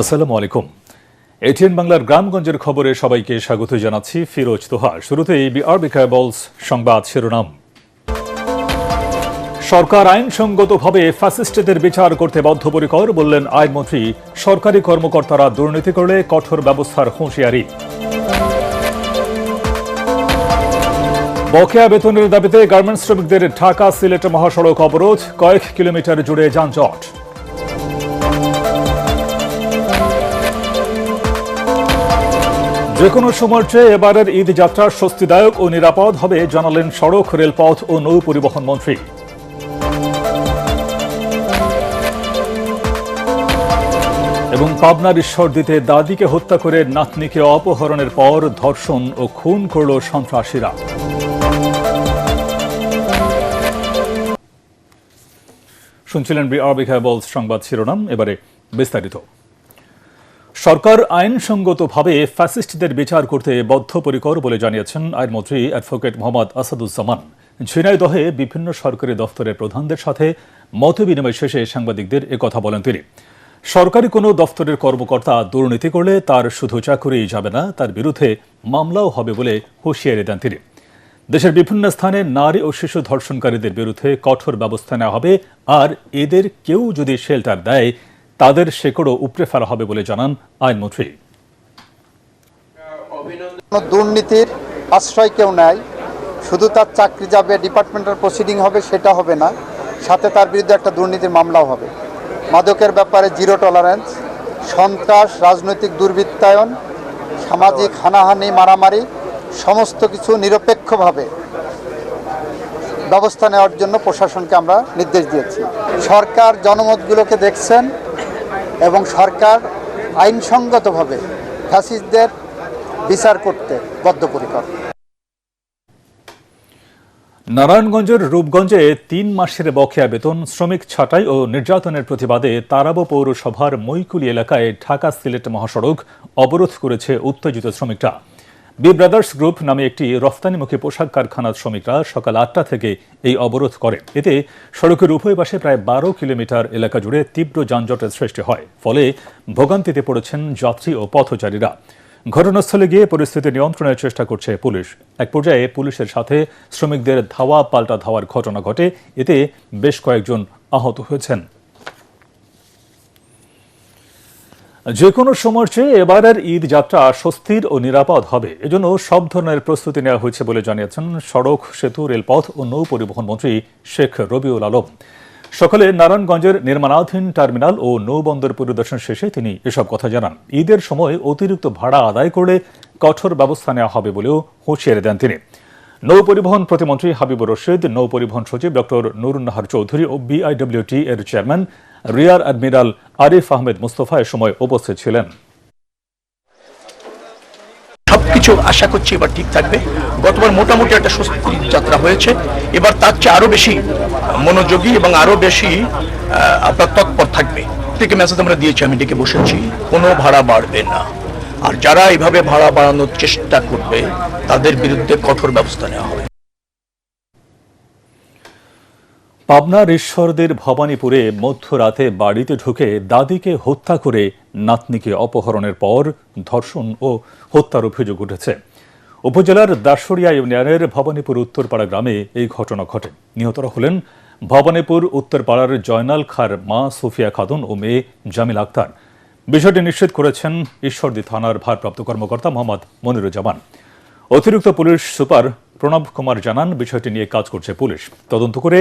আসসালামু আলাইকুম। এটিএন বাংলার গ্রামগঞ্জের খবরে সবাইকে স্বাগত জানাচ্ছি ফিরোজ তোহা। শুরুতেই বিআরবি কেবলস সংবাদ শিরোনাম। সরকার আইনসঙ্গতভাবে ফ্যাসিস্টদের বিচার করতে বদ্ধপরিকর, বললেন আইনমন্ত্রী। সরকারি কর্মকর্তারা দুর্নীতি করলে কঠোর ব্যবস্থার হুঁশিয়ারি। বকেয়া বেতনের দাবিতে গার্মেন্টস শ্রমিকদের ঢাকা সিলেট মহাসড়ক অবরোধ, কয়েক কিলোমিটার জুড়ে যানজট। যে কোনো সময়ের চেয়ে এবারের ঈদ যাত্রা স্বস্তিদায়ক ও নিরাপদ হবে, জানালেন সড়ক, রেলপথ ও নৌ পরিবহন মন্ত্রী। এবং পাবনার ঈশ্বরদীতে দাদিকে হত্যা করে নাতনিকে অপহরণের পর ধর্ষণ ও খুন করল সন্ত্রাসীরা। শুনছিলেন বিআরবি কেবলস সংবাদ শিরোনাম, এবারে বিস্তারিত। সরকার আইনসঙ্গতভাবে ফ্যাসিস্টদের বিচার করতে বদ্ধপরিকর বলে জানিয়েছেন আইনমন্ত্রী অ্যাডভোকেট মোহাম্মদ আসাদুজ্জামান। ঝিনাইদহে বিভিন্ন সরকারি দফতরের প্রধানদের সাথে মতবিনিময় শেষে সাংবাদিকদের একথা বলেন তিনি। সরকারি কোনো দফতরের কর্মকর্তা দুর্নীতি করলে তার শুধু চাকরিই যাবে না, তার বিরুদ্ধে মামলাও হবে বলে হুঁশিয়ারি দেন তিনি। দেশের বিভিন্ন স্থানে নারী ও শিশু ধর্ষণকারীদের বিরুদ্ধে কঠোর ব্যবস্থা নেওয়া হবে, আর এদের কেউ যদি শেল্টার দেয় তাদের শেকড়ও উপড়ে ফেলা হবে বলে জানান আইনমন্ত্রী। দুর্নীতির আশ্রয় কেউ নেয়, শুধু তার চাকরি যাবে, ডিপার্টমেন্টাল প্রসিডিং হবে সেটা হবে না, সাথে তার বিরুদ্ধে একটা দুর্নীতির মামলাও হবে। মাদকের ব্যাপারে জিরো টলারেন্স, সন্ত্রাস, রাজনৈতিক দুর্বৃত্তায়ন, সামাজিক হানাহানি, মারামারি, সমস্ত কিছু নিরপেক্ষভাবে ব্যবস্থা নেওয়ার জন্য প্রশাসনকে আমরা নির্দেশ দিয়েছি। সরকার জনমতগুলোকে দেখছেন এবং সরকার আইনসঙ্গতভাবে ফ্যাসিস্টদের বিচার করতে বদ্ধপরিকর। নারায়ণগঞ্জের রূপগঞ্জে 3 মাসের বকেয়া বেতন, শ্রমিক ছাঁটাই ও নির্যাতনের প্রতিবাদে তারাব পৌরসভার মৈকুলি এলাকায় ঢাকা সিলেট মহাসড়ক অবরোধ করেছে উত্তেজিত শ্রমিকরা। বি ব্রাদার্স গ্রুপ নামে একটি রফতানিমুখী পোশাক কারখানার শ্রমিকরা সকাল 8টা থেকে এই অবরোধ করে। এতে সড়কের উভয় পাশে প্রায় 12 কিলোমিটার এলাকা জুড়ে তীব্র যানজটের সৃষ্টি হয়, ফলে ভোগান্তিতে পড়েছেন যাত্রী ও পথচারীরা। ঘটনাস্থলে গিয়ে পরিস্থিতি নিয়ন্ত্রণের চেষ্টা করছে পুলিশ। এক পর্যায়ে পুলিশের সাথে শ্রমিকদের ধাওয়া পাল্টা ধাওয়ার ঘটনা ঘটে, এতে বেশ কয়েকজন আহত হয়েছেন। যে কোনো সময়ের চেয়ে এবারের ঈদ যাত্রা স্বস্তির ও নিরাপদ হবে, এজন্য সব ধরনের প্রস্তুতি নেওয়া হয়েছে বলে জানিয়েছেন সড়ক, সেতু, রেলপথ ও নৌ পরিবহন মন্ত্রী শেখ রবিউল আলম। সকালে নারায়ণগঞ্জের নির্মাণাধীন টার্মিনাল ও নৌবন্দর পরিদর্শন শেষে তিনি এসব কথা জানান। ঈদের সময় অতিরিক্ত ভাড়া আদায় করলে কঠোর ব্যবস্থা নেওয়া হবে বলেও হুঁশিয়ারি দেন তিনি। নৌ পরিবহন প্রতিমন্ত্রী হাবিবুর রশিদ, নৌ পরিবহন সচিব ডক্টর নুরুন নাহার চৌধুরী ও বিআইডব্লিউটি এর chairman rear admiral Arif Ahmed Mustafa এ সময় উপস্থিত ছিলেন। সবকিছু আশা করছি এবার ঠিক থাকবে। গতবার মোটামুটি একটা স্বস্তির যাত্রা হয়েছে, এবার তার চেয়ে আরো বেশি মনোযোগী এবং আরো বেশি আপনার তৎপর থাকবে। থেকে মেসেজ আমরা দিয়েছি, আমি ডেকে বসেছি, কোনো ভাড়া বাড়বে না, আর যারা এইভাবে ভাড়া বাড়ানোর চেষ্টা করবে তাদের বিরুদ্ধে কঠোর ব্যবস্থা নেওয়া হবে। পাবনার ঈশ্বরদীর ভবানীপুরে মধ্যরাতে বাড়িতে ঢুকে দাদিকে হত্যা করে নাতনিকে অপহরণের পর ধর্ষণ ও হত্যার অভিযোগ উঠেছে। উপজেলার দাসরিয়া ইউনিয়নের ভবানীপুর উত্তরপাড়া গ্রামে এই ঘটনা ঘটে। নিহতরা হলেন ভবানীপুর উত্তরপাড়ার জয়নাল খার মা সুফিয়া খাতুন ও মেয়ে জামিল আক্তার। বিষয়টি নিশ্চিত করেছেন ঈশ্বরদী থানার ভারপ্রাপ্ত কর্মকর্তা মোহাম্মদ মনিরুজ্জামান। অতিরিক্ত পুলিশ সুপার প্রণব কুমার জানান, বিষয়টি নিয়ে কাজ করছে পুলিশ, তদন্ত করে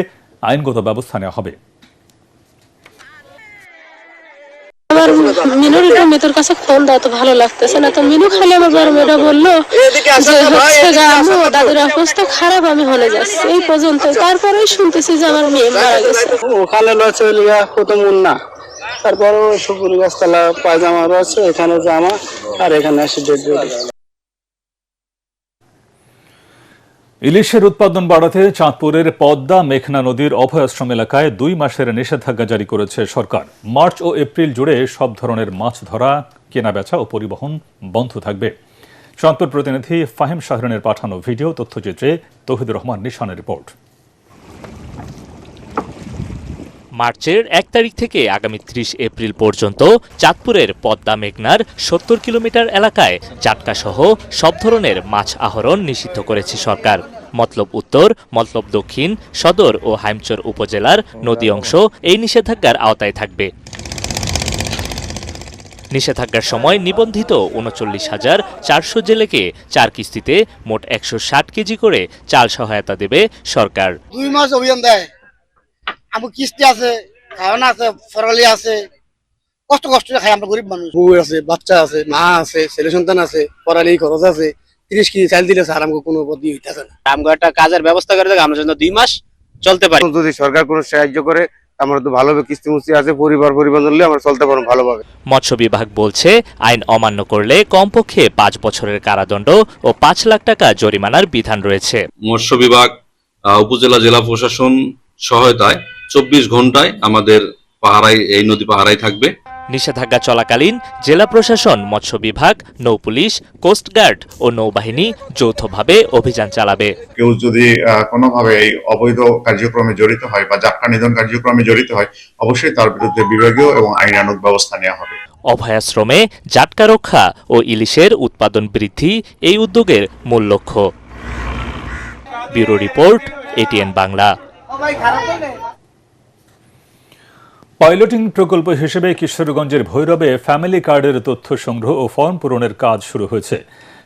আইনগত ব্যবস্থা নেওয়া হবে। আমার মিনুর মেয়ের কাছে ফোন দাও, তো ভালো লাগতেছে না, তো মিনু খালি আমার বড় মেয়েটা বললো যে হচ্ছে আম্মু দাদুর অবস্থা খারাপ, আমি হলে যাচ্ছি, এই পর্যন্ত। তারপরেই শুনতেছি যে আমার মেয়ে মারা গেছে। ওখানে রয়েছে কত মুন্না, তারপরে সুপুর গাছতলা পায়জামা রয়েছে, এখানে জামা, আর এখানে আসে ডেড বডি। ইলিশের উৎপাদন বাড়াতে চাঁদপুরের পদ্মা মেঘনা নদীর অভয়াশ্রম এলাকায় 2 মাসের নিষেধাজ্ঞা জারি করেছে সরকার। মার্চ ও এপ্রিল জুড়ে সব ধরনের মাছ ধরা, কেনাবেচা ও পরিবহন বন্ধ থাকবে। চাঁদপুর প্রতিনিধি ফাহিম শাহরিনের পাঠানো ভিডিও তথ্যচিত্রে তৌহিদুর রহমান নিশানের রিপোর্ট। মার্চের 1 তারিখ থেকে আগামী 30 এপ্রিল পর্যন্ত চাঁদপুরের পদ্মা মেঘনার 70 কিলোমিটার এলাকায় জাটকাসহ সব ধরনের মাছ আহরণ নিষিদ্ধ করেছে সরকার। মতলব উত্তর, মতলব দক্ষিণ, সদর ও হাইমচর উপজেলার নদী অংশ এই নিষেধাজ্ঞার আওতায় থাকবে। নিষেধাজ্ঞার সময় নিবন্ধিত ৩৯,৪০০ জেলেকে 4 কিস্তিতে মোট 160 কেজি করে চাল সহায়তা দেবে সরকার। 2 মাস অভিযান দেয়, আমার কিস্তি আছে, খাওয়ানো আছে, ফরালি আছে, কষ্ট খাই আমরা গরিব মানুষ। বউ আছে, বাচ্চা আছে, মা আছে, ছেলে সন্তান আছে, পড়ালি খরচ আছে। 30 কেজি চাল দিলে স্যার আমাকে কোনো পদ্ধতি হইতেছে না। আমগো একটা কাজের ব্যবস্থা করে দেয়, আমরা যেন 2 মাস চলতে পারি। যদি সরকার কোনো সাহায্য করে আমরা তো ভালোভাবে কিস্তি মুস্তি আছে, পরিবার ধরলে আমরা চলতে পারবো ভালোভাবে। মৎস্য বিভাগ বলছে, আইন অমান্য করলে কমপক্ষে 5 বছরের কারাদণ্ড ও 5 লাখ টাকা জরিমানার বিধান রয়েছে। মৎস্য বিভাগ, উপজেলা জেলা প্রশাসন সহায়তায় 24 ঘন্টায় আমাদের পাহারায়, এই নদী পাহারায় থাকবে। নিষেধাজ্ঞা চলাকালীন জেলা প্রশাসন, মৎস্য বিভাগ, নৌপুলিশ, কোস্টগার্ড ও নৌবাহিনী যৌথভাবে অভিযান চালাবে। কেউ যদি কোনোভাবে এই অবৈধ কার্যক্রমে জড়িত হয় বা জাটকা নিধন কার্যক্রমে জড়িত হয়, অবশ্যই তার বিরুদ্ধে বিভাগীয় এবং আইনানুগ ব্যবস্থা নেওয়া হবে। অভয়াশ্রমে জাটকা রক্ষা ও ইলিশের উৎপাদন বৃদ্ধি এই উদ্যোগের মূল লক্ষ্য। Bureau report, ATN Bangla. Piloting প্রকল্প হিসেবে কিশোরগঞ্জের ভৈরবে ফ্যামিলি কার্ডের তথ্য সংগ্রহ ও ফর্ম পূরণের কাজ শুরু হয়েছে।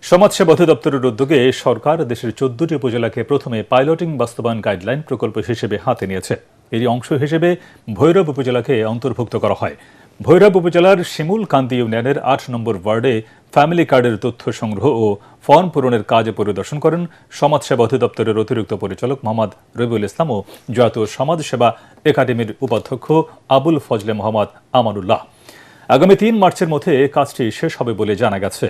সমাজসেবা অধিদপ্তরের উদ্যোগে সরকার দেশের 14টি উপজেলাকে প্রথমে পাইলটিং বাস্তবায়ন গাইডলাইন প্রকল্প হিসেবে হাতে নিয়েছে। এরই অংশ হিসেবে ভৈরব উপজেলাকে অন্তর্ভুক্ত করা হয়। ভৈরব উপজেলার শিমুলকান্দি ইউনিয়নের 8 নম্বর ওয়ার্ডে ফ্যামিলি কার্ডের তথ্য সংগ্রহ ও ফর্ম পূরণের কাজ পরিদর্শন করেন সমাজসেবা অধিদপ্তরের অতিরিক্ত পরিচালক মোহাম্মদ রবিউল ইসলাম ও জাতীয় সমাজসেবা একাডেমির উপাধ্যক্ষ আবুল ফজলে মোহাম্মদ আমানুল্লাহ। আগামী 3 মার্চের মধ্যে কাজটি শেষ হবে বলে জানা গেছে।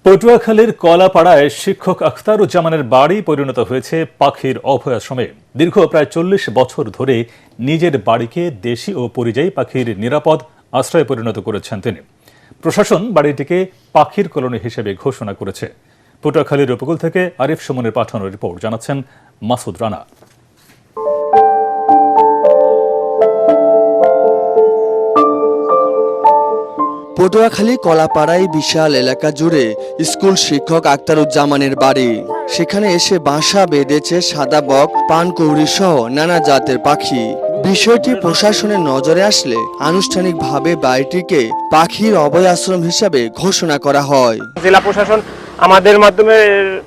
পটুয়াখালীর কলাপাড়ায় শিক্ষক আখতারুজ্জামানের বাড়ি পরিণত হয়েছে পাখির অভয়াশ্রমে। দীর্ঘ প্রায় 40 বছর ধরে নিজের বাড়িকে দেশি ও পরিযায়ী পাখির নিরাপদ আশ্রয়ে পরিণত করেছেন তিনি। প্রশাসন বাড়িটিকে পাখির কলোনি হিসেবে ঘোষণা করেছে। পটুয়াখালীর উপকূল থেকে আরিফ সুমনের পাঠানো রিপোর্ট, জানাচ্ছেন মাসুদ রানা। পটুয়াখালী কলাপাড়ায় বিশাল এলাকা জুড়ে স্কুল শিক্ষক আখতারুজ্জামানের বাড়ি। সেখানে এসে বাসা বেঁধেছে সাদা বক, পানকৌড়ি সহ নানা জাতের পাখি। বিষয়টি প্রশাসনের নজরে আসলে আনুষ্ঠানিকভাবে বাড়িটিকে পাখির অভয়াশ্রম হিসাবে ঘোষণা করা হয়। জেলা প্রশাসন আমাদের মাধ্যমে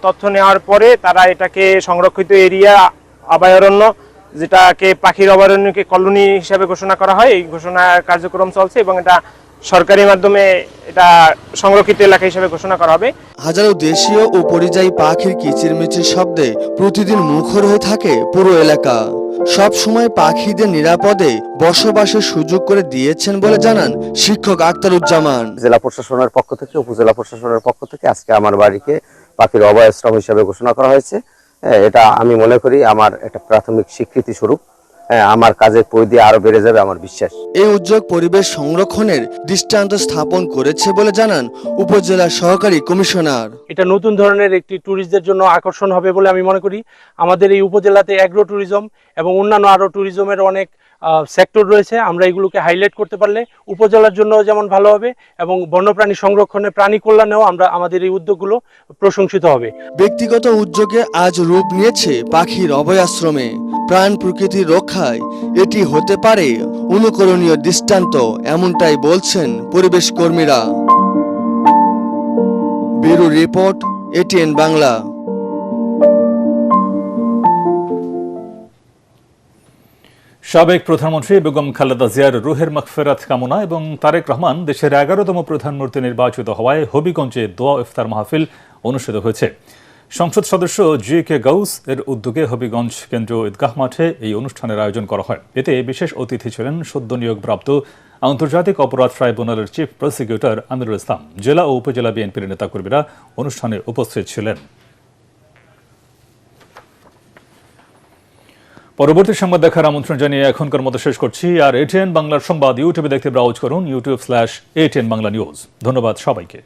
তথ্য নেওয়ার পরে তারা এটাকে সংরক্ষিত এরিয়া অভয়ারণ্য, যেটাকে পাখির অভয়ারণ্যকে কলোনি হিসাবে ঘোষণা করা হয়। এই ঘোষণা কার্যক্রম চলছে এবং এটা সরকারি মাধ্যমে এটা সংরক্ষিত এলাকা হিসেবে ঘোষণা করা হবে। হাজারো দেশীয় ও পরিযায়ী পাখির কিচিরমিচির শব্দে প্রতিদিন মুখর হয়ে থাকে পুরো এলাকা। সব সময় পাখিদের নিরাপদে বসবাসের সুযোগ করে দিয়েছেন বলে জানান শিক্ষক আখতারুজ্জামান। জেলা প্রশাসনের পক্ষ থেকে, উপজেলা প্রশাসনের পক্ষ থেকে আজকে আমার বাড়িকে পাখির অভয়াশ্রম হিসেবে ঘোষণা করা হয়েছে। এটা আমি মনে করি আমার একটা প্রাথমিক স্বীকৃতি স্বরূপ। আমার কাজের পরিধি আরো বেড়ে যাবে আমার বিশ্বাস। এই উদ্যোগ পরিবেশ সংরক্ষণের দৃষ্টান্ত স্থাপন করেছে বলে জানান উপজেলা সহকারী কমিশনার। এটা নতুন ধরনের একটি ট্যুরিস্টদের জন্য আকর্ষণ হবে বলে আমি মনে করি। আমাদের এই উপজেলাতে অ্যাগ্রো ট্যুরিজম এবং অন্যান্য আরো ট্যুরিজমের অনেক সেক্টর রয়েছে। আমরা এগুলোকে হাইলাইট করতে পারলে উপজেলার জন্য যেমন ভালো হবে এবং বন্যপ্রাণী সংরক্ষণে, প্রাণী কল্যাণেও আমাদের এই উদ্যোগগুলো প্রশংসিত হবে। ব্যক্তিগত উদ্যোগে আজ রূপ নিয়েছে পাখির অভয়াশ্রমে। প্রাণ প্রকৃতির রক্ষায় এটি হতে পারে অনুকরণীয় দৃষ্টান্ত, এমনটাই বলছেন পরিবেশ কর্মীরা। Bureau report, ATN Bangla. সাবেক প্রধানমন্ত্রী বেগম খালেদা জিয়ার রুহের মাগফিরাত কামনা এবং তারেক রহমান দেশের 11তম প্রধানমন্ত্রী নির্বাচিত হওয়ায় হবিগঞ্জে দোয়া ইফতার মাহফিল অনুষ্ঠিত হয়েছে। সংসদ সদস্য জি.কে. গাউস এর উদ্যোগে হবিগঞ্জ কেন্দ্রীয় ঈদগাহ মাঠে এই অনুষ্ঠানের আয়োজন করা হয়। এতে বিশেষ অতিথি ছিলেন সদ্য নিয়োগপ্রাপ্ত আন্তর্জাতিক অপরাধ ট্রাইব্যুনালের চিফ প্রসিকিউটর আমিরুল ইসলাম। জেলা ও উপজেলা বিএনপির নেতাকর্মীরা অনুষ্ঠানে উপস্থিত ছিলেন। পরবর্তী সংবাদ দেখার আমন্ত্রণ জানিয়ে এখনকার মতো শেষ করছি। আর এটিএন বাংলার সংবাদ ইউটিউবে দেখতে ব্রাউজ করুন youtube/ATN বাংলা নিউজ। ধন্যবাদ সবাইকে।